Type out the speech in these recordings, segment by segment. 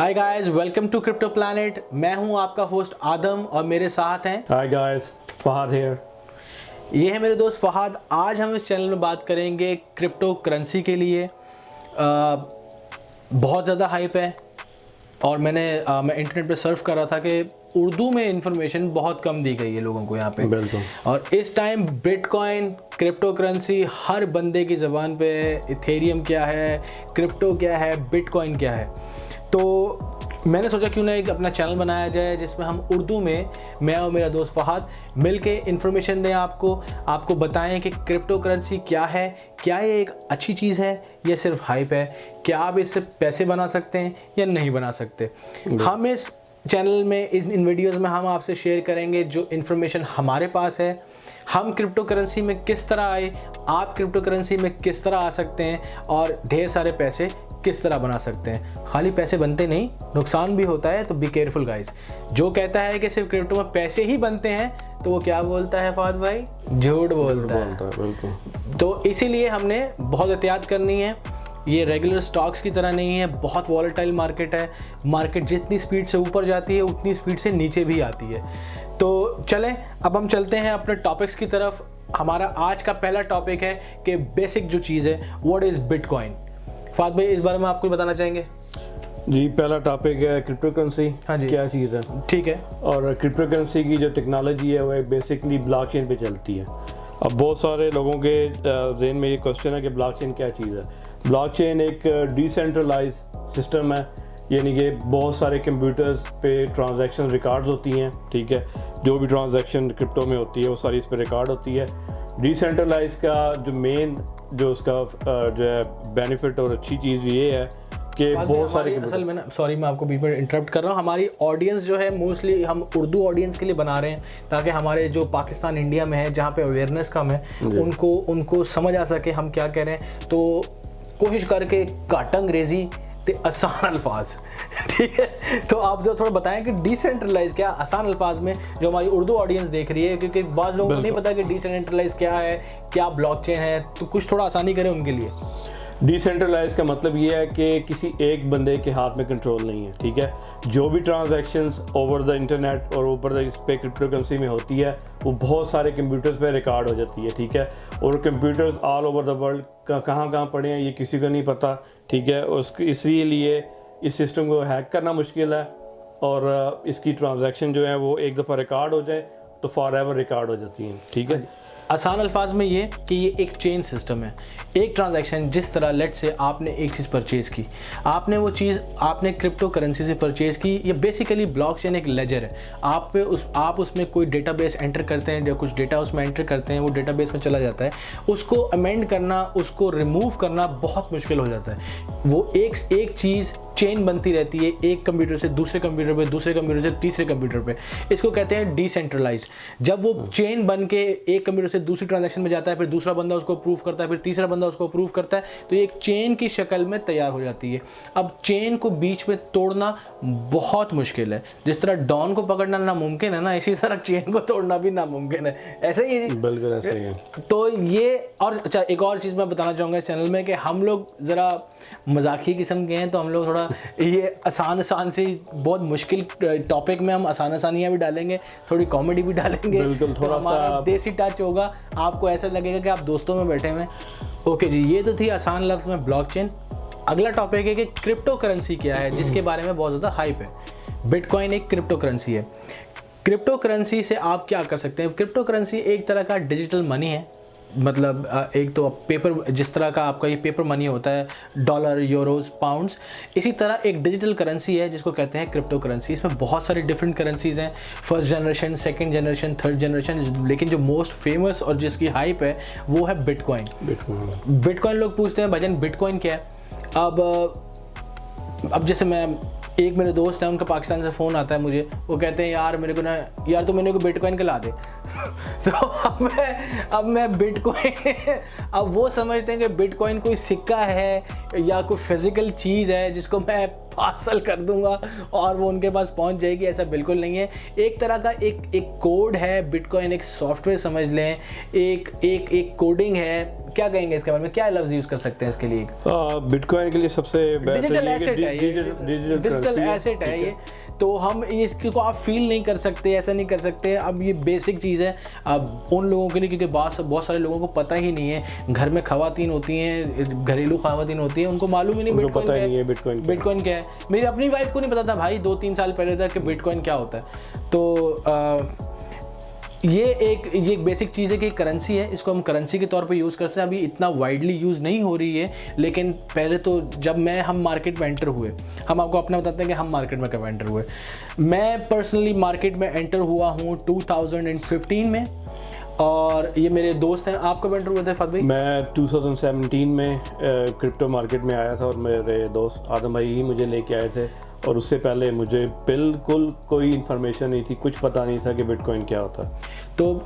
Hi guys, welcome to crypto planet. मैं हूं आपका होस्ट आदम और मेरे साथ हैं हाय गाइस, फहद हियर। ये है मेरे दोस्त फहद। आज हम इस चैनल में बात करेंगे क्रिप्टो करेंसी के लिए। बहुत ज़्यादा हाइप है और मैं इंटरनेट पे सर्फ कर रहा था कि उर्दू में इंफॉर्मेशन बहुत कम दी गई है लोगों को यहाँ पे। बिल्कुल। और इस टाइम बिटकॉइन, क्रिप्टो करेंसी हर बंदे की ज़बान पे है। इथेरियम क्या है, क्रिप्टो क्या है, बिटकॉइन क्या है। तो मैंने सोचा क्यों ना एक अपना चैनल बनाया जाए जिसमें हम उर्दू में, मैं और मेरा दोस्त फहद मिलके इन्फॉर्मेशन दें आपको बताएं कि क्रिप्टो करेंसी क्या है, क्या ये एक अच्छी चीज़ है या सिर्फ हाइप है, क्या आप इससे पैसे बना सकते हैं या नहीं बना सकते। हम इस चैनल में इन वीडियोज़ में हम आपसे शेयर करेंगे जो इन्फॉर्मेशन हमारे पास है। हम क्रिप्टो करेंसी में किस तरह आए, आप क्रिप्टो करेंसी में किस तरह आ सकते हैं और ढेर सारे पैसे किस तरह बना सकते हैं। खाली पैसे बनते नहीं, नुकसान भी होता है, तो बी केयरफुल गाइस। जो कहता है कि सिर्फ क्रिप्टो में पैसे ही बनते हैं तो वो क्या बोलता है फहद भाई? झूठ बोलता है। बिल्कुल। तो इसीलिए हमने बहुत एहतियात करनी है। ये रेगुलर स्टॉक्स की तरह नहीं है, बहुत वॉलेटाइल मार्केट है। मार्केट जितनी स्पीड से ऊपर जाती है उतनी स्पीड से नीचे भी आती है। तो चलें अब हम चलते हैं अपने टॉपिक्स की तरफ। हमारा आज का पहला टॉपिक है कि बेसिक जो चीज़ है, व्हाट इज़ बिटकॉइन। फहद भाई, इस बारे में आप कुछ बताना चाहेंगे? जी, पहला टॉपिक है क्रिप्टो करेंसी। हाँ जी, क्या चीज़ है? ठीक है। और क्रिप्टो करेंसी की जो टेक्नोलॉजी है वो बेसिकली ब्लॉकचेन पे चलती है। अब बहुत सारे लोगों के जहन में ये क्वेश्चन है कि ब्लॉकचेन क्या चीज़ है। ब्लॉकचेन एक डिसेंट्रलाइज सिस्टम है, यानी कि बहुत सारे कंप्यूटर्स पे ट्रांजैक्शन रिकॉर्ड्स होती हैं। ठीक है, जो भी ट्रांजैक्शन क्रिप्टो में होती है वो सारी इस पर रिकॉर्ड होती है। डिसेंट्रलाइज का जो मेन जो उसका जो है बेनिफिट और अच्छी चीज़ ये है कि बहुत सारे असल में ना, सॉरी मैं आपको बीच में इंटरप्ट कर रहा हूँ। हमारी ऑडियंस जो है मोस्टली हम उर्दू ऑडियंस के लिए बना रहे हैं ताकि हमारे जो पाकिस्तान इंडिया में है जहाँ पे अवेयरनेस कम है उनको समझ आ सके हम क्या कह रहे हैं। तो कोशिश करके घट अंग्रेजी ते आसान अल्फाज, ठीक है। तो आप जो थोड़ा बताएं कि डिसेंट्रलाइज क्या, आसान अल्फाज में जो हमारी उर्दू ऑडियंस देख रही है, क्योंकि बहुत लोगों को नहीं पता कि डिसेंट्रलाइज क्या है, क्या ब्लॉकचेन है। तो कुछ थोड़ा आसानी करें उनके लिए। डिसेंट्रलाइज का मतलब ये है कि किसी एक बंदे के हाथ में कंट्रोल नहीं है। ठीक है, जो भी ट्रांजैक्शंस ओवर द इंटरनेट और ऊपर इस पे क्रिप्टो करेंसी में होती है वो बहुत सारे कंप्यूटर्स पे रिकॉर्ड हो जाती है। ठीक है, और computers all over the world कहाँ पड़े हैं ये किसी को नहीं पता। ठीक है, इसलिए इस सिस्टम को हैक करना मुश्किल है और इसकी ट्रांजैक्शन जो है वो एक दफ़ा रिकॉर्ड हो जाए तो फॉर एवर रिकॉर्ड हो जाती हैं। ठीक है, आसान अल्फाज में ये कि ये एक चेन सिस्टम है। एक ट्रांजैक्शन जिस तरह, लेट से आपने एक चीज़ परचेज़ की, आपने वो चीज़ आपने क्रिप्टो करेंसी से परचेज़ की। ये बेसिकली ब्लॉकचेन एक लेजर है। आप उसमें कोई डेटाबेस एंटर करते हैं या कुछ डेटा उसमें एंटर करते हैं, वो डेटाबेस में चला जाता है। उसको अमेंड करना, उसको रिमूव करना बहुत मुश्किल हो जाता है। वो एक चीज़ चेन बनती रहती है, एक कंप्यूटर से दूसरे कंप्यूटर पे, दूसरे कंप्यूटर से तीसरे कंप्यूटर पे। इसको कहते हैं डिसेंट्रलाइज्ड। जब वो चेन बन के एक कंप्यूटर से दूसरी ट्रांजैक्शन में जाता है, फिर दूसरा बंदा उसको अप्रूव करता है, फिर तीसरा बंदा उसको अप्रूव करता है, तो ये एक चेन की शक्ल में तैयार हो जाती है। अब चेन को बीच में तोड़ना बहुत मुश्किल है। जिस तरह डॉन को पकड़ना नामुमकिन है ना, इसी तरह चेन को तोड़ना भी नामुमकिन है। ऐसे ही, बिल्कुल ऐसे ही है। तो ये, और अच्छा एक और चीज़ मैं बताना चाहूँगा इस चैनल में कि हम लोग ज़रा मजाकी किस्म के हैं, तो हम लोग थोड़ा ये आसान सी, बहुत मुश्किल टॉपिक में हम आसानियाँ भी डालेंगे, थोड़ी कॉमेडी भी डालेंगे। बिल्कुल, थोड़ा सा देसी टच होगा, आपको ऐसा लगेगा कि आप दोस्तों में बैठे हुए। ओके जी, ये तो थी आसान लफ्ज़ में ब्लॉकचेन। अगला टॉपिक है कि क्रिप्टो करेंसी क्या है, जिसके बारे में बहुत ज़्यादा हाइप है। बिटकॉइन एक क्रिप्टो करेंसी है। क्रिप्टो करेंसी से आप क्या कर सकते हैं? क्रिप्टो करेंसी एक तरह का डिजिटल मनी है। मतलब एक तो पेपर, जिस तरह का आपका ये पेपर मनी होता है, डॉलर, यूरोज, पाउंड्स, इसी तरह एक डिजिटल करेंसी है जिसको कहते हैं क्रिप्टो करेंसी। इसमें बहुत सारी डिफरेंट करेंसीज हैं, first generation, second generation, third generation, लेकिन जो मोस्ट फेमस और जिसकी हाइप है वो है बिटकॉइन। बिटकॉइन लोग पूछते हैं भाईजान बिटकॉइन क्या है। अब जैसे एक मेरे दोस्त है, उनका पाकिस्तान से फ़ोन आता है मुझे, वो कहते हैं यार मेरे को बिटकॉइन का ला दे। तो अब मैं बिटकॉइन अब वो समझते हैं कि बिटकॉइन कोई सिक्का है या कोई फिजिकल चीज़ है जिसको मैं पार्सल कर दूंगा और वो उनके पास पहुंच जाएगी, ऐसा बिल्कुल नहीं है। एक तरह का एक कोड है बिटकॉइन, एक सॉफ्टवेयर समझ लें, एक कोडिंग है। क्या कहेंगे इसके बारे में, क्या लफ्ज़ यूज़ कर सकते हैं इसके लिए? बिटकॉइन के लिए सबसे डिजिटल एसेट है ये, डिजिटल एसेट है ये। तो हम इसको आप फील नहीं कर सकते, ऐसा नहीं कर सकते। अब ये बेसिक चीज़ है अब उन लोगों के लिए, क्योंकि बहुत सारे लोगों को पता ही नहीं है। घर में खवातीन होती हैं, घरेलू खवातीन होती हैं, उनको मालूम ही नहीं बिटकॉइन क्या है। मेरी अपनी वाइफ को नहीं पता था भाई 2-3 साल पहले तक कि बिटकॉइन क्या होता है। तो ये एक बेसिक चीज़ है कि करेंसी है, इसको हम करेंसी के तौर पे यूज़ करते हैं। अभी इतना वाइडली यूज़ नहीं हो रही है, लेकिन पहले तो जब हम मार्केट में एंटर हुए, हम आपको अपना बताते हैं कि हम मार्केट में कब एंटर हुए। मैं पर्सनली मार्केट में एंटर हुआ हूँ 2015 में, और ये मेरे दोस्त हैं। आप कब एंटर हुए थे फत भाई? मैं 2017 में क्रिप्टो मार्केट में आया था, और मेरे दोस्त आदम भाई ही मुझे लेके आए थे, और उससे पहले मुझे बिल्कुल कोई इन्फॉर्मेशन नहीं थी, कुछ पता नहीं था कि बिटकॉइन क्या होता है। तो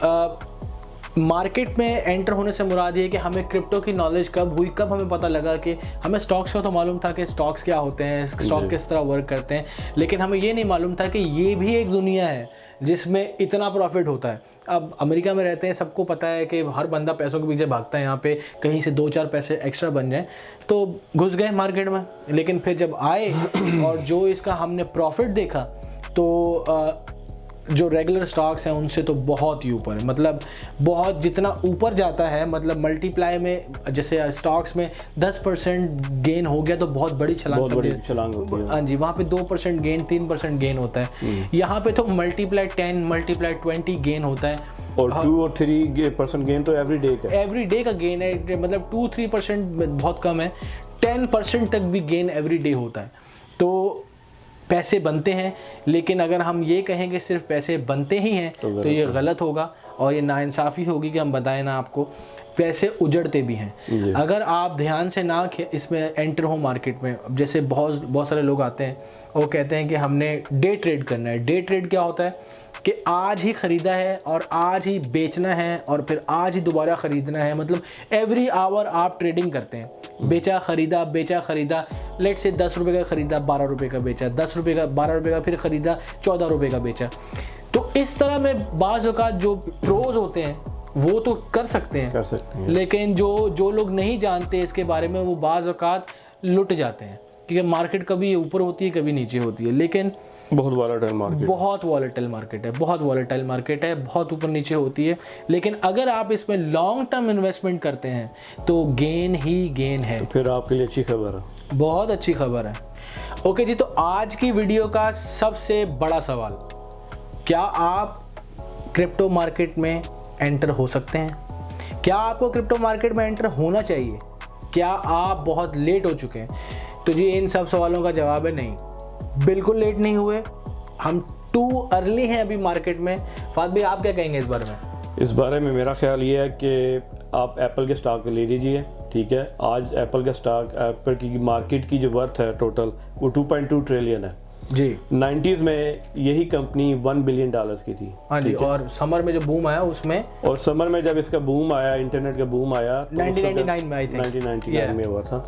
मार्केट में एंटर होने से मुराद ये है कि हमें क्रिप्टो की नॉलेज कब हुई, कब हमें पता लगा कि हमें स्टॉक्स का तो मालूम था कि स्टॉक्स क्या होते हैं, स्टॉक किस तरह वर्क करते हैं, लेकिन हमें ये नहीं मालूम था कि ये भी एक दुनिया है जिसमें इतना प्रॉफिट होता है। अब अमेरिका में रहते हैं, सबको पता है कि हर बंदा पैसों के पीछे भागता है, यहाँ पे कहीं से 2-4 पैसे एक्स्ट्रा बन जाएं तो घुस गए मार्केट में। लेकिन फिर जब आए और जो इसका हमने प्रॉफिट देखा, तो जो रेगुलर स्टॉक्स हैं उनसे तो बहुत ही ऊपर है। मतलब बहुत जितना ऊपर जाता है, मतलब मल्टीप्लाई में, जैसे स्टॉक्स में 10% गेन हो गया तो बहुत बड़ी छलांग होती है। हाँ जी, वहाँ पे 2% गेन, 3% गेन होता है। यहाँ पे तो मल्टीप्लाई 10, मल्टीप्लाई 20 गेन होता है, और 2 और 3% गेन तो एवरी डे का गेन है। मतलब 2-3% बहुत कम है, 10% तक भी गेन एवरी डे होता है। तो पैसे बनते हैं, लेकिन अगर हम ये कहें कि सिर्फ पैसे बनते ही हैं तो ये गलत होगा, और ये नाइंसाफ़ी होगी कि हम बताएं ना आपको, पैसे उजड़ते भी हैं। अगर आप ध्यान से ना इसमें एंटर हो मार्केट में, जैसे बहुत सारे लोग आते हैं, वो कहते हैं कि हमने डे ट्रेड करना है। डे ट्रेड क्या होता है कि आज ही ख़रीदा है और आज ही बेचना है और फिर आज ही दोबारा ख़रीदना है। मतलब एवरी आवर आप ट्रेडिंग करते हैं, बेचा ख़रीदा, लेट से 10 रुपये का ख़रीदा, 12 रुपये का बेचा, 10 रुपये का, 12 रुपये का फिर ख़रीदा, 14 रुपये का बेचा। तो इस तरह में बाज़ औक़ात जो प्रोज होते हैं वो तो कर सकते हैं, लेकिन जो लोग नहीं जानते इसके बारे में, वो बाज़ औक़ात लुट जाते हैं, क्योंकि मार्केट कभी ऊपर होती है, कभी नीचे होती है। लेकिन बहुत वॉलेटाइल मार्केट है, बहुत ऊपर नीचे होती है। लेकिन अगर आप इसमें लॉन्ग टर्म इन्वेस्टमेंट करते हैं तो गेन ही गेन है। तो फिर आपके लिए अच्छी खबर है, बहुत अच्छी खबर है। ओके जी, तो आज की वीडियो का सबसे बड़ा सवाल, क्या आप क्रिप्टो मार्केट में एंटर हो सकते हैं? क्या आपको क्रिप्टो मार्केट में एंटर होना चाहिए? क्या आप बहुत लेट हो चुके हैं? तो जी इन सब सवालों का जवाब है नहीं, बिल्कुल लेट नहीं हुए, हम टू अर्ली हैं अभी मार्केट में। फाद भाई आप क्या कहेंगे इस बारे में? इस बारे में मेरा ख्याल ये है कि आप एप्पल के स्टॉक ले लीजिए, ठीक है। आज एप्पल का स्टॉक, एप्पल की मार्केट की जो वर्थ है टोटल, वो 2.2 ट्रिलियन है जी। 90s में यही कंपनी $1 बिलियन की थी। हाँ जी, और समर में जो बूम आया उसमें, और समर में जब इसका बूम आया, इंटरनेट का बूम आया, 1999 में, आई थिंक 1999 में हुआ था,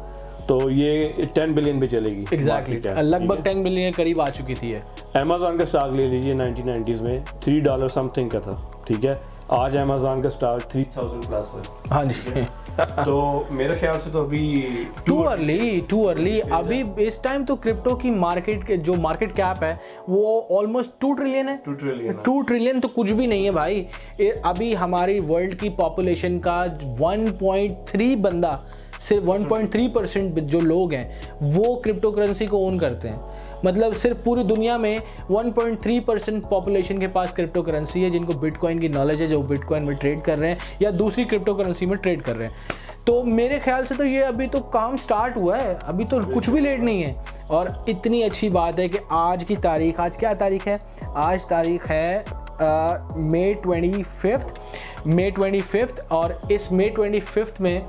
तो ये 10 बिलियन पे चलेगी। एग्जैक्टली, लगभग 10 बिलियन के करीब आ चुकी थी ये। अमेज़न का स्टॉक ले लीजिए, 1990s में $3 समथिंग का था, ठीक है। आज अमेज़न का स्टॉक 3000 प्लस है। हाँ जी तो मेरे ख्याल से तो अभी टू अर्ली। अभी इस टाइम तो क्रिप्टो की मार्केट के जो मार्केट कैप है वो ऑलमोस्ट 2 ट्रिलियन है। 2 ट्रिलियन तो कुछ भी नहीं है भाई। अभी हमारी वर्ल्ड की पॉपुलेशन का 1.3 बंदा, सिर्फ 1.3% जो लोग हैं वो क्रिप्टो करेंसी को ओन करते हैं। मतलब सिर्फ पूरी दुनिया में 1.3% पॉपुलेशन के पास क्रिप्टो करेंसी है, जिनको बिटकॉइन की नॉलेज है, जो बिटकॉइन में ट्रेड कर रहे हैं या दूसरी क्रिप्टो करेंसी में ट्रेड कर रहे हैं। तो मेरे ख्याल से तो ये अभी तो काम स्टार्ट हुआ है, अभी तो कुछ भी लेट नहीं है। और इतनी अच्छी बात है कि आज की तारीख, आज क्या तारीख है? आज तारीख है मई 25, और इस मई 25 में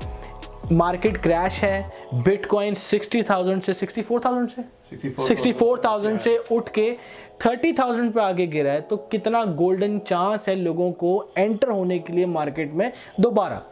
मार्केट क्रैश है। बिटकॉइन 60,000 से 64,000 से उठ के 30,000 पे आगे गिरा है। तो कितना गोल्डन चांस है लोगों को एंटर होने के लिए मार्केट में दोबारा।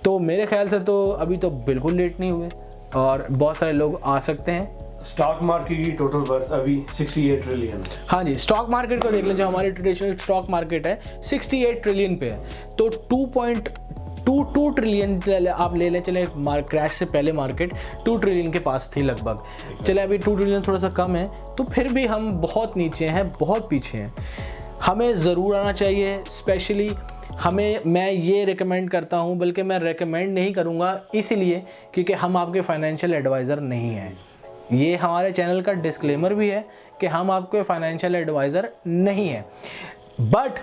तो मेरे ख्याल से तो अभी तो बिल्कुल लेट नहीं हुए, और बहुत सारे लोग आ सकते हैं स्टॉक मार्केट की टोटल वर्थ अभी 68 ट्रिलियन है। हाँ जी, स्टॉक मार्केट को देख लें, जो हमारी ट्रेडिशनल स्टॉक मार्केट है 68 ट्रिलियन पे है। तो 2.22 ट्रिलियन आप ले लें, चले क्रैश से पहले मार्केट 2 ट्रिलियन के पास थी लगभग। चले अभी 2 ट्रिलियन थोड़ा सा कम है, तो फिर भी हम बहुत नीचे हैं, बहुत पीछे हैं। हमें ज़रूर आना चाहिए। स्पेशली मैं ये रिकमेंड करता हूँ, बल्कि मैं रेकमेंड नहीं करूँगा इसीलिए क्योंकि हम आपके फाइनेंशियल एडवाइज़र नहीं हैं। ये हमारे चैनल का डिस्क्लेमर भी है कि हम आपके फाइनेंशियल एडवाइज़र नहीं हैं। बट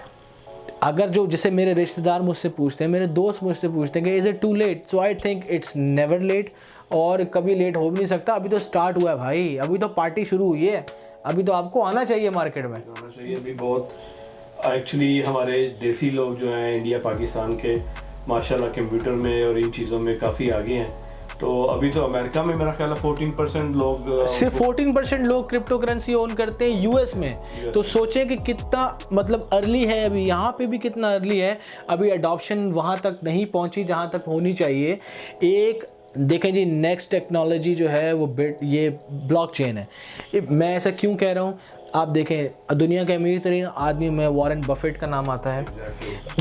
अगर जो जैसे मेरे रिश्तेदार मुझसे पूछते हैं, मेरे दोस्त मुझसे पूछते हैं कि is it too late, so I think it's never late, और कभी लेट हो भी नहीं सकता। अभी तो स्टार्ट हुआ है भाई, अभी तो पार्टी शुरू हुई है, अभी तो आपको आना चाहिए मार्केट में। आना चाहिए अभी बहुत। एक्चुअली हमारे देसी लोग जो हैं इंडिया पाकिस्तान के, माशाल्लाह कंप्यूटर में और इन चीज़ों में काफ़ी आगे हैं। तो अभी तो अमेरिका में मेरा ख्याल है 14% लोग, सिर्फ 14% लोग क्रिप्टो करेंसी ओन करते हैं यूएस में। तो सोचें कि कितना मतलब अर्ली है, अभी यहाँ पे भी कितना अर्ली है, अभी अडॉप्शन वहाँ तक नहीं पहुँची जहाँ तक होनी चाहिए। एक देखें जी, नेक्स्ट टेक्नोलॉजी जो है वो ये ब्लॉकचेन है। मैं ऐसा क्यों कह रहा हूँ, आप देखें दुनिया के अमीर तरीन आदमी में वॉरेन बफेट का नाम आता है।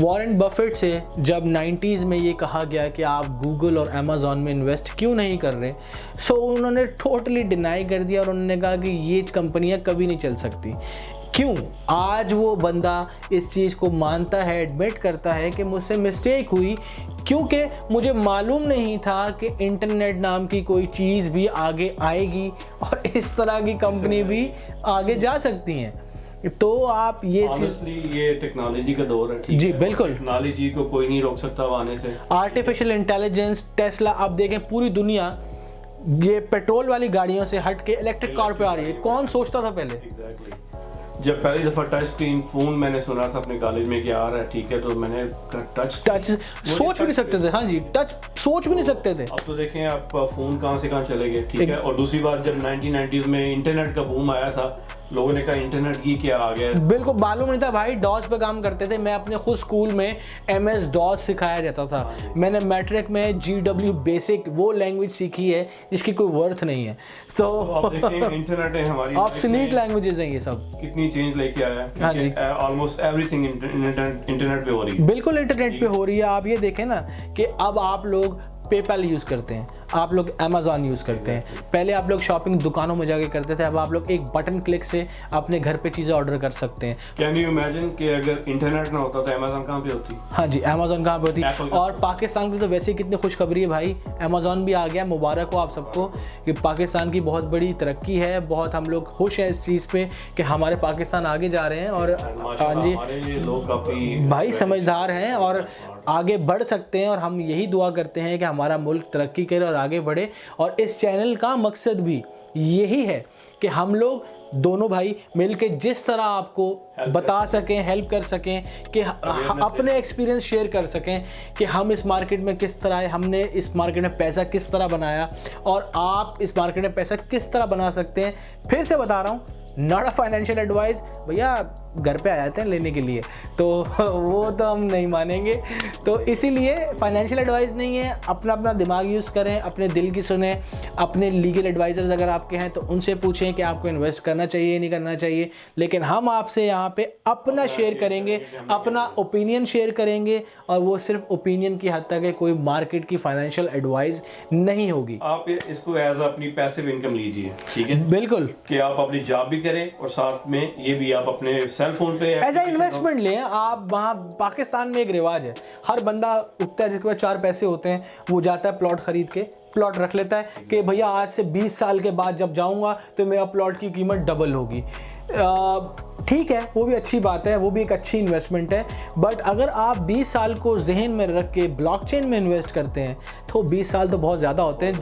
वॉरेन बफेट से जब 90s में ये कहा गया कि आप गूगल और अमेज़ॉन में इन्वेस्ट क्यों नहीं कर रहे, सो उन्होंने टोटली डिनाई कर दिया और उन्होंने कहा कि ये कंपनियां कभी नहीं चल सकती। क्यों? आज वो बंदा इस चीज़ को मानता है, एडमिट करता है कि मुझसे मिस्टेक हुई, क्योंकि मुझे मालूम नहीं था कि इंटरनेट नाम की कोई चीज़ भी आगे आएगी और इस तरह की कंपनी भी आगे जा सकती हैं। तो आप ये ये टेक्नोलॉजी का दौर है, ठीक जी है? बिल्कुल। टेक्नोलॉजी को कोई नहीं रोक सकता आने से। आर्टिफिशियल इंटेलिजेंस, टेस्ला, आप देखें पूरी दुनिया ये पेट्रोल वाली गाड़ियों से हट के इलेक्ट्रिक कार पे आ रही है। कौन सोचता था पहले? Exactly. जब पहली दफ़ा टच स्क्रीन फ़ोन मैंने सुना था अपने कॉलेज में कि आ रहा है, ठीक है, तो मैंने टच सोच भी नहीं सकते थे। हाँ जी, टच सोच भी नहीं सकते थे। अब तो देखें आप फ़ोन कहाँ से कहाँ चले गए, ठीक है। और दूसरी बात, जब 1990s में इंटरनेट का बूम आया था, लोगों ने कहा इंटरनेट की क्या आ गया। बिल्कुल मालूम नहीं था भाई, डॉस पे काम करते थे। मैं अपने खुद स्कूल में MS डॉस सिखाया जाता था। मैंने मैट्रिक में GW बेसिक वो लैंग्वेज सीखी है जिसकी कोई वर्थ नहीं है। तो आप देखें इंटरनेट है हमारी ऑब्सोलीट लैंग्वेजेस हैं ये सब, कितनी चेंज लेके आया। हाँ जी, ऑलमोस्ट एवरीथिंग इंटरनेट पे हो रही है। बिल्कुल इंटरनेट पे हो रही है। आप ये देखें ना कि अब आप लोग पेपैल यूज़ करते हैं, आप लोग अमेज़ॉन यूज़ करते हैं। पहले आप लोग शॉपिंग दुकानों में जाके करते थे, अब आप लोग एक बटन क्लिक से अपने घर पे चीज़ें ऑर्डर कर सकते हैं। कैन यू इमेजिन कि अगर इंटरनेट ना होता तो अमेज़ॉन कहाँ पे होती? हाँ जी, अमेज़ॉन कहाँ पे होती। और पाकिस्तान की तो वैसे ही कितनी खुशखबरी है भाई, अमेज़ॉन भी आ गया। मुबारक हो आप सबको कि पाकिस्तान की बहुत बड़ी तरक्की है। बहुत हम लोग खुश हैं इस चीज़ पे कि हमारे पाकिस्तान आगे जा रहे हैं। और हाँ जी, लोग काफ़ी भाई समझदार हैं और आगे बढ़ सकते हैं। और हम यही दुआ करते हैं कि हमारा मुल्क तरक्की करे और आगे बढ़े। और इस चैनल का मकसद भी यही है कि हम लोग दोनों भाई मिलके जिस तरह आपको बता सकें, हेल्प कर सकें, कि अपने एक्सपीरियंस शेयर कर सकें कि हम इस मार्केट में किस तरह है, हमने इस मार्केट में पैसा किस तरह बनाया और आप इस मार्केट में पैसा किस तरह बना सकते हैं। फिर से बता रहा हूँ, नॉट अ फाइनेंशियल एडवाइस। भैया घर पे आ जाते हैं लेने के लिए, तो वो तो हम नहीं मानेंगे। तो इसीलिए फाइनेंशियल एडवाइस नहीं है। अपना अपना दिमाग यूज़ करें, अपने दिल की सुने। अपने लीगल एडवाइज़र्स अगर आपके हैं तो उनसे पूछें कि आपको इन्वेस्ट करना चाहिए नहीं करना चाहिए। लेकिन हम आपसे यहाँ पे अपना शेयर करेंगे, अपना ओपिनियन शेयर करेंगे, और वो सिर्फ ओपिनियन की हद तक है, कोई मार्केट की फाइनेंशियल एडवाइस नहीं होगी। आप इसको एज अपनी पैसिव इनकम लीजिए, ठीक है, बिल्कुल, कि आप अपनी जॉब भी करें और साथ में ये भी आप अपने सेल फोन पे ऐसा इन्वेस्टमेंट लें। आप वहाँ पाकिस्तान में एक रिवाज है, हर बंदा उठता है जिसके पास 4 पैसे होते हैं, वो जाता है प्लॉट खरीद के प्लॉट रख लेता है कि भैया आज से 20 साल के बाद जब जाऊँगा तो मेरा प्लॉट की कीमत डबल होगी। ठीक है, वो भी अच्छी बात है, वो भी एक अच्छी इन्वेस्टमेंट है। बट अगर आप 20 साल को जहन में रख के ब्लॉकचेन में इन्वेस्ट करते हैं तो 20 साल तो बहुत ज़्यादा होते हैं।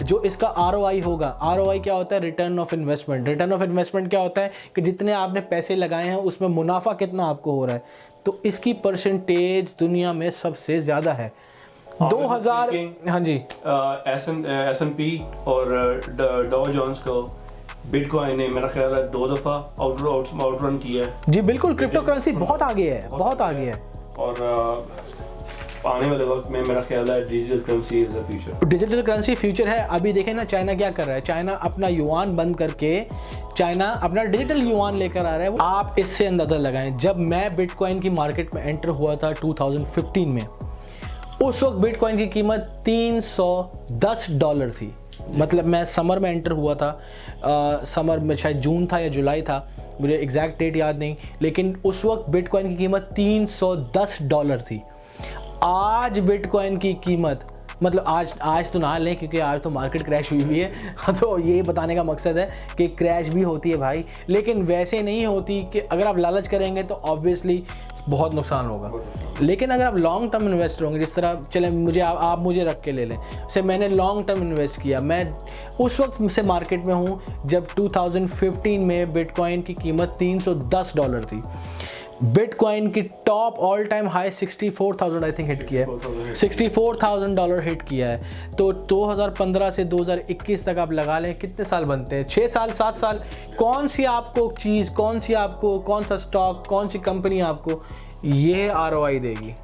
जो इसका ROI होगा, ROI क्या होता है? Return of investment. Return of investment क्या होता है कि जितने आपने पैसे लगाए हैं उसमें मुनाफा कितना आपको हो रहा है। तो इसकी परसेंटेज दुनिया में सबसे ज़्यादा है। 2000, हाँ जी, S&P और डॉ जोन्स को बिटकॉइन ने मेरा ख्याल है 2 दफ़ा आउटरन किया है। जी बिल्कुल, क्रिप्टो करेंसी बहुत आगे है, बहुत आगे है। और आने वाले वक्त में मेरा ख्याल है digital currency is the future. Digital currency future है। अभी देखें ना चाइना क्या कर रहा है, चाइना अपना युआन बंद करके चाइना अपना डिजिटल युआन लेकर आ रहा है। आप इससे अंदाज़ा लगाएं, जब मैं बिटकॉइन की मार्केट में एंटर हुआ था 2015 में, उस वक्त बिटकॉइन की कीमत $310 थी। मतलब मैं समर में एंटर हुआ था, समर में शायद जून था या जुलाई था, मुझे एग्जैक्ट डेट याद नहीं, लेकिन उस वक्त बिटकॉइन की कीमत $310 थी। आज बिटकॉइन की कीमत, मतलब आज तो ना लें क्योंकि आज तो मार्केट क्रैश हुई हुई है तो ये बताने का मकसद है कि क्रैश भी होती है भाई, लेकिन वैसे नहीं होती कि अगर आप लालच करेंगे तो ऑब्वियसली बहुत नुकसान होगा। लेकिन अगर आप लॉन्ग टर्म इन्वेस्टर होंगे, जिस तरह चले मुझे आप मुझे रख के ले लें, से मैंने लॉन्ग टर्म इन्वेस्ट किया, मैं उस वक्त से मार्केट में हूँ जब 2015 में बिटकॉइन की कीमत $310 थी। बिटकॉइन की top all time high 64,000 I think hit किया है, $64,000 हिट किया है। तो 2015 से 2021 तक आप लगा लें कितने साल बनते हैं, 6 साल 7 साल। कौन सी आपको चीज़, कौन सा स्टॉक, कौन सी कंपनी आपको ये ROI देगी?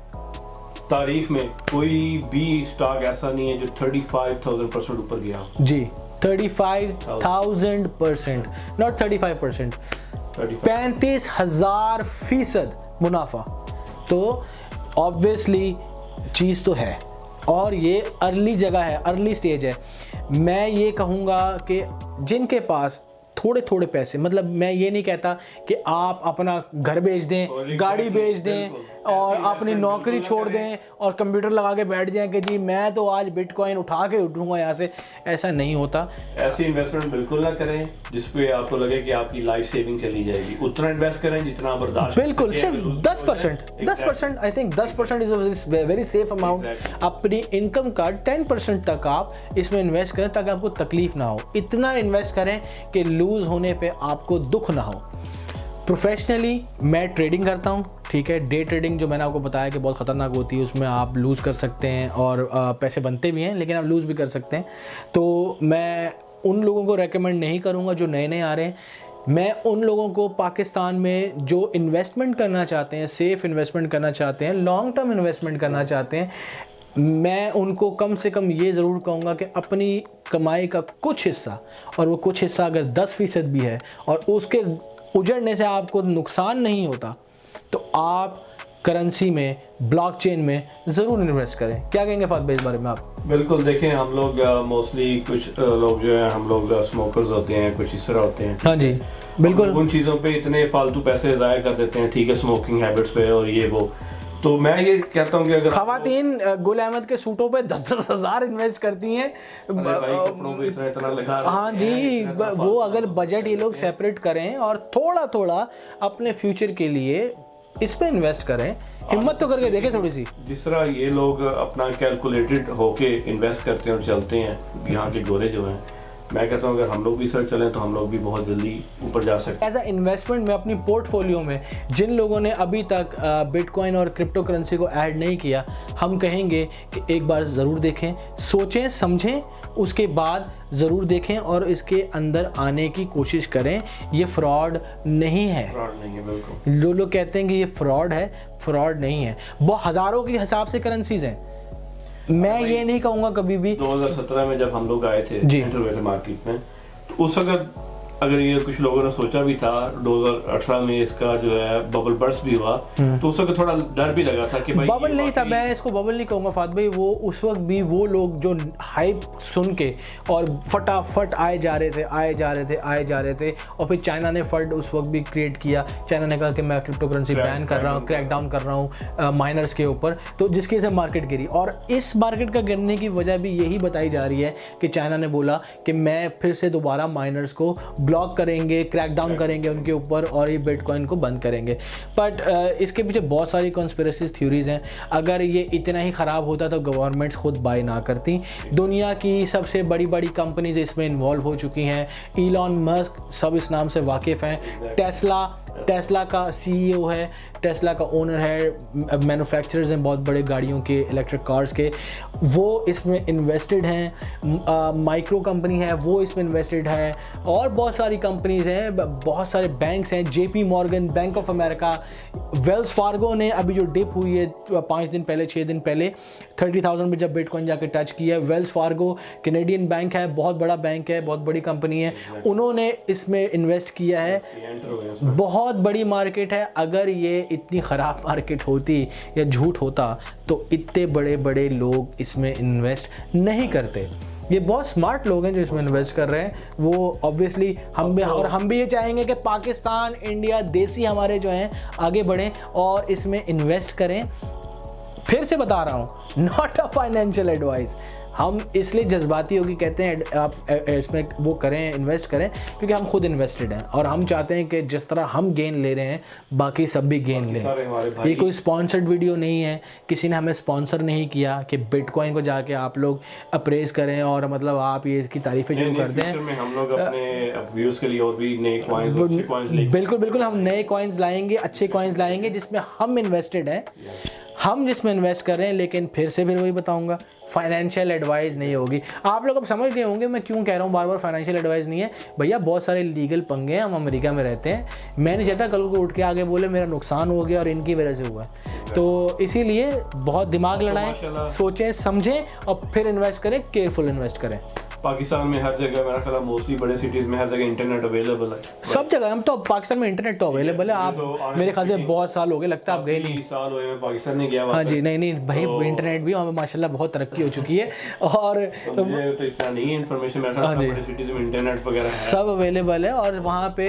तारीख में कोई भी स्टॉक ऐसा नहीं है जो 35,000% ऊपर गया जी, 35,000%, नॉट 35%, 35,000% मुनाफा। तो ऑब्वियसली चीज़ तो है, और ये अर्ली जगह है, अर्ली स्टेज है। मैं ये कहूँगा कि जिनके पास थोड़े थोड़े पैसे, मतलब मैं ये नहीं कहता कि आप अपना घर बेच दें, गाड़ी बेच दें और अपनी नौकरी छोड़ दें और कंप्यूटर लगा के बैठ जाएं कि जी मैं तो आज बिटकॉइन उठा के उठूंगा यहाँ से। ऐसा नहीं होता। ऐसी इन्वेस्टमेंट बिल्कुल ना करें जिस पे आपको लगे कि आपकी लाइफ सेविंग चली जाएगी। उतना इन्वेस्ट करें जितना बर्दाश्त। बिल्कुल, सिर्फ 10%, I think 10% is very safe amount. अपनी इनकम का 10% तक आप इसमें इन्वेस्ट करें ताकि आपको तकलीफ ना हो। इतना इन्वेस्ट करें कि लूज होने पे आपको दुख ना हो। प्रोफेशनली मैं ट्रेडिंग करता हूँ, ठीक है। डे ट्रेडिंग जो मैंने आपको बताया कि बहुत ख़तरनाक होती है, उसमें आप लूज़ कर सकते हैं और पैसे बनते भी हैं, लेकिन आप लूज़ भी कर सकते हैं। तो मैं उन लोगों को रेकमेंड नहीं करूँगा जो नए नए आ रहे हैं। मैं उन लोगों को पाकिस्तान में जो इन्वेस्टमेंट करना चाहते हैं, सेफ़ इन्वेस्टमेंट करना चाहते हैं, लॉन्ग टर्म इन्वेस्टमेंट करना चाहते हैं, मैं उनको कम से कम ये ज़रूर कहूँगा कि अपनी कमाई का कुछ हिस्सा, और वो कुछ हिस्सा अगर 10% भी है और उसके उजड़ने से आपको नुकसान नहीं होता, तो आप करेंसी में, ब्लॉकचेन में ज़रूर इन्वेस्ट करें। क्या कहेंगे फात भाई इस बारे में आप? बिल्कुल, देखें हम लोग मोस्टली कुछ लोग जो है हम लोग स्मोकर्स होते हैं, कुछ इस तरह होते हैं। हाँ जी, बिल्कुल। उन चीज़ों पे इतने फालतू पैसे ज़ाया कर देते हैं, ठीक है, स्मोकिंग हैबिट्स पे और ये वो। तो मैं ये कहता हूँ कि अगर खवातीन गुल अहमद के सूटों पे 10-10 हज़ार इन्वेस्ट करती हैं, इतना लगा। हाँ जी, वो अगर बजट ये लोग सेपरेट करें और थोड़ा थोड़ा अपने फ्यूचर के लिए इस पे इन्वेस्ट करें, हिम्मत तो करके देखें थोड़ी सी। जिस तरह ये लोग अपना कैलकुलेटेड होके इन्वेस्ट करते हैं और चलते हैं, यहाँ के गोरे जो हैं, मैं कहता हूँ अगर हम लोग भी सर चलें तो हम लोग भी बहुत जल्दी ऊपर जा सकते हैं। एज अ इन्वेस्टमेंट में अपनी पोर्टफोलियो में जिन लोगों ने अभी तक बिटकॉइन और क्रिप्टो करेंसी को ऐड नहीं किया, हम कहेंगे कि एक बार ज़रूर देखें, सोचें समझें, उसके बाद ज़रूर देखें और इसके अंदर आने की कोशिश करें। ये फ्रॉड नहीं है। फ्रॉड नहीं है, बिल्कुल। जो लोग कहते हैं कि ये फ्रॉड है, फ्रॉड नहीं है। वो हज़ारों के हिसाब से करेंसीज हैं। मैं ये नहीं कहूँगा कभी भी। 2017 में जब हम लोग आए थे इंटरवेल मार्केट में, तो उस वक्त अगर ये कुछ लोगों ने सोचा भी था 2018 में इसका जो है बबल बर्स्ट भी हुआ, तो उस वक्त थोड़ा डर भी लगा था कि भाई बबल नहीं था। मैं इसको बबल नहीं कहूँगा फात भाई। वो उस वक्त भी वो लोग जो हाइप सुन के और फटाफट आए जा रहे थे और फिर चाइना ने फंड उस वक्त भी क्रिएट किया। चाइना ने कहा कि मैं क्रिप्टो करेंसी बैन कर रहा हूँ, क्रैक डाउन कर रहा हूँ माइनर्स के ऊपर, तो जिसकी वजह से मार्केट गिरी। और इस मार्केट का गिरने की वजह भी यही बताई जा रही है कि चाइना ने बोला कि मैं फिर से दोबारा माइनर्स को ब्लॉक करेंगे, क्रैक डाउन करेंगे उनके ऊपर और ये बिटकॉइन को बंद करेंगे। बट इसके पीछे बहुत सारी कॉन्स्पिरेसी थ्योरीज हैं। अगर ये इतना ही ख़राब होता तो गवर्नमेंट्स खुद बाय ना करती। दुनिया की सबसे बड़ी बड़ी कंपनीज इसमें इन्वॉल्व हो चुकी हैं। इलॉन मस्क, सब इस नाम से वाकिफ़ हैं। टेस्ला का CEO है, टेस्ला का ओनर है, मैन्युफैक्चरर्स हैं बहुत बड़े गाड़ियों के, इलेक्ट्रिक कार्स के, वो इसमें इन्वेस्टेड हैं। माइक्रो कंपनी है वो इसमें इन्वेस्टेड है, और बहुत सारी कंपनीज हैं, बहुत सारे बैंक्स हैं, JP Morgan, bank of America, Wells Fargo ने अभी जो डिप हुई है 5 दिन पहले 6 दिन पहले 30,000 में जब बिटकॉइन जाके टच किया है, वेल्स फार्गो कैनेडियन बैंक है, बहुत बड़ा बैंक है, बहुत बड़ी कंपनी है, उन्होंने इसमें इन्वेस्ट किया है। बहुत बड़ी मार्केट है। अगर ये इतनी ख़राब मार्केट होती या झूठ होता तो इतने बड़े बड़े लोग इसमें इन्वेस्ट नहीं करते। ये बहुत स्मार्ट लोग हैं जो इसमें इन्वेस्ट कर रहे हैं। वो ऑब्वियसली हम भी ये चाहेंगे कि पाकिस्तान, इंडिया, देसी हमारे जो हैं आगे बढ़ें और इसमें इन्वेस्ट करें। फिर से बता रहा हूँ, नॉट अ फाइनेंशियल एडवाइस। हम इसलिए जज्बाती होगी कहते हैं आप इसमें वो करें, इन्वेस्ट करें, क्योंकि हम खुद इन्वेस्टेड हैं और हम चाहते हैं कि जिस तरह हम गेन ले रहे हैं बाकी सब भी गेन लें। ये कोई स्पॉन्सर्ड वीडियो नहीं है, किसी ने हमें स्पॉन्सर नहीं किया कि बिटकॉइन को जाके आप लोग अप्रेज करें और मतलब आप ये इसकी तारीफें शुरू कर दें। हम लोग अपने व्यूज़ के लिए और भी नए कॉइन्स बिल्कुल हम नए कॉइन्स लाएंगे, अच्छे कॉइन्स लाएंगे जिसमें हम इन्वेस्टेड हैं, हम जिसमें इन्वेस्ट कर रहे हैं। लेकिन फिर वही बताऊंगा, फाइनेंशियल एडवाइस नहीं होगी। आप लोग अब समझ गए होंगे मैं क्यों कह रहा हूँ बार बार फाइनेंशियल एडवाइस नहीं है। भैया बहुत सारे लीगल पंगे हैं, हम अमेरिका में रहते हैं, मैं नहीं चाहता कल को उठ के आगे बोले मेरा नुकसान हो गया और इनकी वजह से हुआ है। तो इसीलिए बहुत दिमाग लड़ाएं, सोचें समझें और फिर इन्वेस्ट करें, केयरफुल इन्वेस्ट करें। पाकिस्तान में हर जगह मेरा ख्याल मोस्टली बड़े सिटीज़ में हर जगह इंटरनेट अवेलेबल है, सब जगह। हम तो पाकिस्तान में इंटरनेट तो अवेलेबल है। आप मेरे ख्याल से बहुत साल हो गए, लगता है आप गए नहीं। साल हुए मैं पाकिस्तान नहीं गया। हाँ जी, नहीं भाई तो इंटरनेट भी हमें माशाल्लाह बहुत तरक्की हो चुकी है और तो मुझे तो इतना नहीं है इन्फॉर्मेशन, मेरे ख्याल से बड़े सिटीज़ में इंटरनेट वगैरह है, सब अवेलेबल है। और वहाँ पे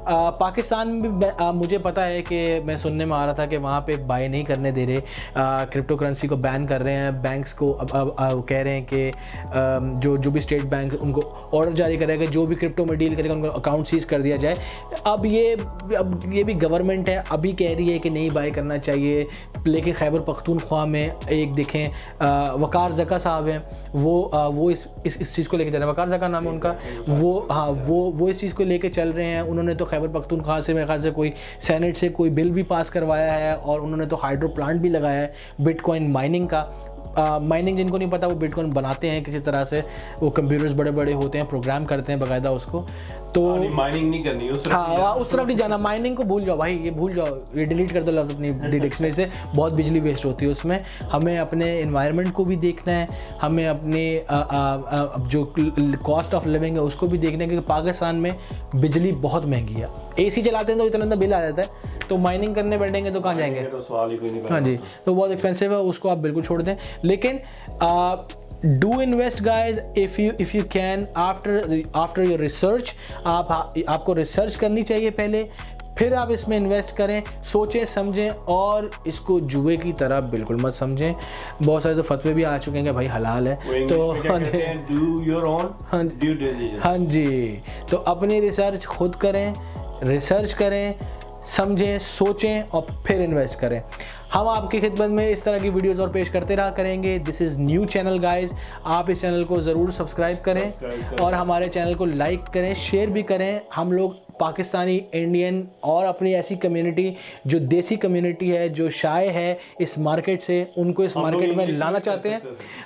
पाकिस्तान में भी मुझे पता है कि मैं सुनने में आ रहा था कि वहाँ पे बाय नहीं करने दे रहे, क्रिप्टो करेंसी को बैन कर रहे हैं। बैंक्स को अब कह रहे हैं कि जो भी स्टेट बैंक उनको ऑर्डर जारी करेगा, जो भी क्रिप्टो में डील करेगा उनको अकाउंट सीज कर दिया जाए। अब ये भी गवर्नमेंट है, अभी कह रही है कि नहीं बाय करना चाहिए। लेकिन खैबर पख्तूनख्वा में एक देखें वकार ज़का साहब हैं, वो इस चीज़ को लेके चल रहे हैं। वकार ज़का नाम है उनका, वो इस चीज़ को लेके चल रहे हैं। उन्होंने तो खैबर पख्तूनख्वा से मेरे ख्याल से कोई सेनेट से कोई बिल भी पास करवाया है और उन्होंने तो हाइड्रो प्लांट भी लगाया है बिटकॉइन माइनिंग का। माइनिंग जिनको नहीं पता, वो बिटकॉइन बनाते हैं किसी तरह से, वो कंप्यूटर्स बड़े बड़े होते हैं, प्रोग्राम करते हैं बाकायदा उसको। तो माइनिंग नहीं करनी उस तरफ नहीं जाना, माइनिंग को भूल जाओ भाई, ये भूल जाओ, ये डिलीट कर दो लफ्ज़ अपनी डिक्शनरी से। बहुत बिजली वेस्ट होती है उसमें। हमें अपने एनवायरनमेंट को भी देखना है, हमें अपने जो कॉस्ट ऑफ लिविंग है उसको भी देखना है, क्योंकि पाकिस्तान में बिजली बहुत महंगी है। AC चलाते हैं तो इतना बिल आ जाता है, तो माइनिंग करने बैठेंगे तो कहाँ जाएंगे? तो सवाल ही कोई नहीं। हाँ जी, तो बहुत एक्सपेंसिव है, उसको आप बिल्कुल छोड़ दें। लेकिन do invest guys if you can after your research. आपको रिसर्च करनी चाहिए पहले, फिर आप इसमें इन्वेस्ट करें। सोचें समझें और इसको जुए की तरह बिल्कुल मत समझें। बहुत सारे तो फतवे भी आ चुके हैं कि भाई हलाल है, तो हाँ जी, तो अपनी रिसर्च खुद करें, रिसर्च करें, समझें, सोचें और फिर इन्वेस्ट करें। हम आपकी खिदमत में इस तरह की वीडियोस और पेश करते रहा करेंगे। This is new channel guys, आप इस चैनल को ज़रूर सब्सक्राइब करें और हमारे चैनल को लाइक करें, शेयर भी करें। हम लोग पाकिस्तानी, इंडियन और अपनी ऐसी कम्युनिटी जो देसी कम्युनिटी है, जो शाये है इस मार्केट से, उनको इस मार्केट में लाना चाहते हैं।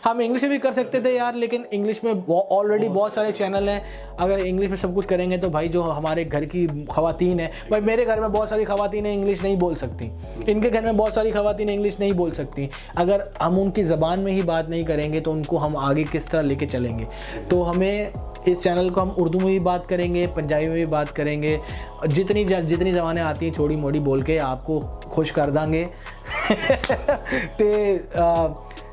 हम इंग्लिश में भी कर सकते थे यार, लेकिन इंग्लिश में ऑलरेडी बहुत सारे चैनल हैं। अगर इंग्लिश में सब कुछ करेंगे तो भाई जो हमारे घर की ख़वातीन है, भाई मेरे घर में बहुत सारी ख़वातीन इंग्लिश नहीं बोल सकती, इनके घर में बहुत सारी ख़वातीन इंग्लिश नहीं बोल सकती। अगर हम उनकी ज़बान में ही बात नहीं करेंगे तो उनको हम आगे किस तरह लेके चलेंगे? तो हमें इस चैनल को हम उर्दू में भी बात करेंगे, पंजाबी में भी बात करेंगे, जितनी ज़बानें आती हैं छोटी मोटी बोल के आपको खुश कर देंगे। तो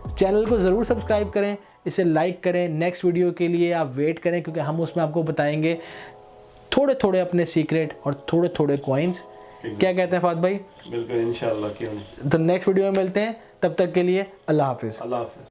चैनल को ज़रूर सब्सक्राइब करें, इसे लाइक करें। नेक्स्ट वीडियो के लिए आप वेट करें, क्योंकि हम उसमें आपको बताएंगे थोड़े थोड़े अपने सीक्रेट और थोड़े थोड़े कॉइन्स। क्या कहते हैं फात भाई? बिल्कुल, इंशाल्लाह, क्यों नहीं। तो नेक्स्ट वीडियो में मिलते हैं, तब तक के लिए अल्लाह हाफिज़। अल्लाह हाफिज़।